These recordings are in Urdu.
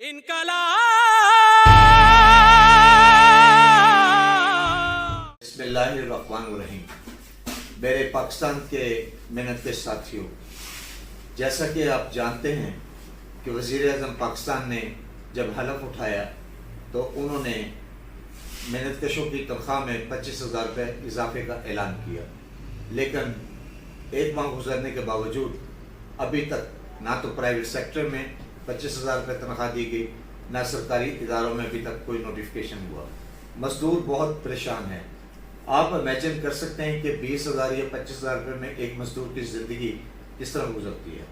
بسم اللہ الرحمن الرحیم۔ میرے پاکستان کے محنت کے ساتھیوں، جیسا کہ آپ جانتے ہیں کہ وزیر اعظم پاکستان نے جب حلف اٹھایا تو انہوں نے محنت کشوں کی تنخواہ میں 25,000 روپے اضافے کا اعلان کیا، لیکن ایک ماہ گزرنے کے باوجود ابھی تک نہ تو پرائیویٹ سیکٹر میں 25,000 روپے تنخواہ دی گئی، نہ سرکاری اداروں میں ابھی تک کوئی نوٹیفیکیشن ہوا۔ مزدور بہت پریشان ہے۔ آپ امیجن کر سکتے ہیں کہ 20,000 یا 25,000 روپے میں ایک مزدور کی زندگی کس طرح گزرتی ہے۔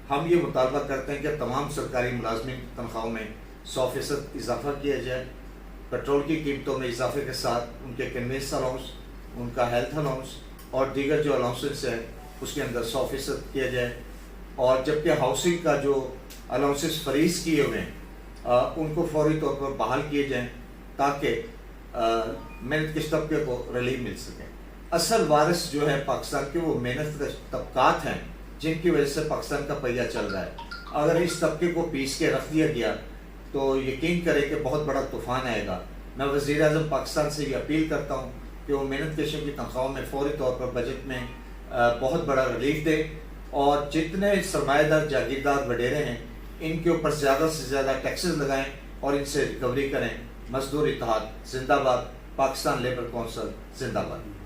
ہم یہ مطالبہ کرتے ہیں کہ تمام سرکاری ملازمین کی تنخواہوں میں 100% اضافہ کیا جائے، پیٹرول کی قیمتوں میں اضافے کے ساتھ ان کے کنوینس الاؤنس، ان کا ہیلتھ الاؤنس اور دیگر جو الاؤنسز ہیں اس کے اندر 100% کیا جائے، اور جبکہ ہاؤسنگ کا جو الاؤنسز فریز کیے ہوئے ہیں ان کو فوری طور پر بحال کیے جائیں تاکہ محنت کش طبقے کو ریلیف مل سکے۔ اصل وارث جو ہے پاکستان کے وہ محنت کش طبقات ہیں جن کی وجہ سے پاکستان کا پہیہ چل رہا ہے۔ اگر اس طبقے کو پیس کے رکھ دیا گیا تو یقین کرے کہ بہت بڑا طوفان آئے گا۔ میں وزیر اعظم پاکستان سے یہ اپیل کرتا ہوں کہ وہ محنت کشوں کی تنخواہوں میں فوری طور پر بجٹ میں بہت بڑا ریلیف دے، اور جتنے سرمایہ دار جاگیردار وڈیرے ہیں ان کے اوپر زیادہ سے زیادہ ٹیکسز لگائیں اور ان سے ریکوری کریں۔ مزدور اتحاد زندہ باد، پاکستان لیبر کونسل زندہ باد۔